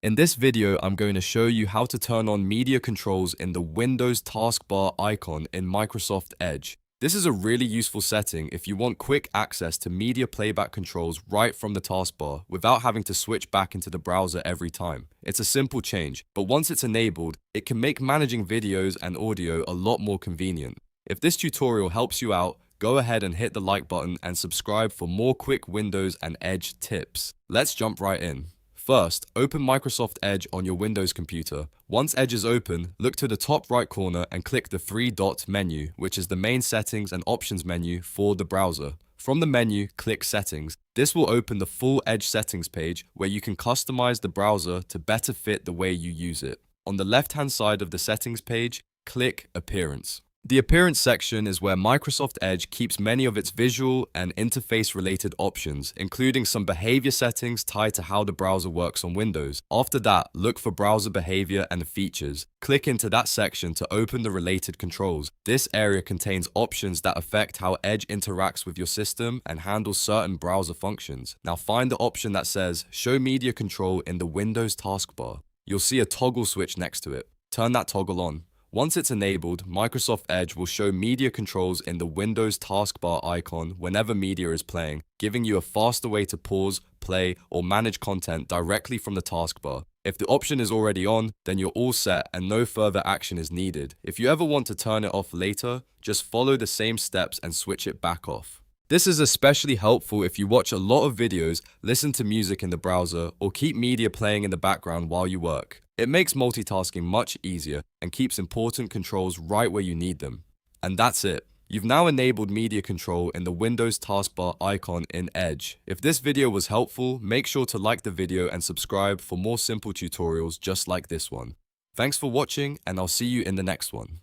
In this video, I'm going to show you how to turn on media controls in the Windows taskbar icon in Microsoft Edge. This is a really useful setting if you want quick access to media playback controls right from the taskbar without having to switch back into the browser every time. It's a simple change, but once it's enabled, it can make managing videos and audio a lot more convenient. If this tutorial helps you out, go ahead and hit the like button and subscribe for more quick Windows and Edge tips. Let's jump right in. First, open Microsoft Edge on your Windows computer. Once Edge is open, look to the top right corner and click the three-dot menu, which is the main settings and options menu for the browser. From the menu, click Settings. This will open the full Edge settings page where you can customize the browser to better fit the way you use it. On the left-hand side of the settings page, click Appearance. The Appearance section is where Microsoft Edge keeps many of its visual and interface-related options, including some behavior settings tied to how the browser works on Windows. After that, look for Browser Behavior and Features. Click into that section to open the related controls. This area contains options that affect how Edge interacts with your system and handles certain browser functions. Now find the option that says Show Media Control in the Windows taskbar. You'll see a toggle switch next to it. Turn that toggle on. Once it's enabled, Microsoft Edge will show media controls in the Windows taskbar icon whenever media is playing, giving you a faster way to pause, play, or manage content directly from the taskbar. If the option is already on, then you're all set and no further action is needed. If you ever want to turn it off later, just follow the same steps and switch it back off. This is especially helpful if you watch a lot of videos, listen to music in the browser, or keep media playing in the background while you work. It makes multitasking much easier and keeps important controls right where you need them. And that's it. You've now enabled media control in the Windows taskbar icon in Edge. If this video was helpful, make sure to like the video and subscribe for more simple tutorials just like this one. Thanks for watching, and I'll see you in the next one.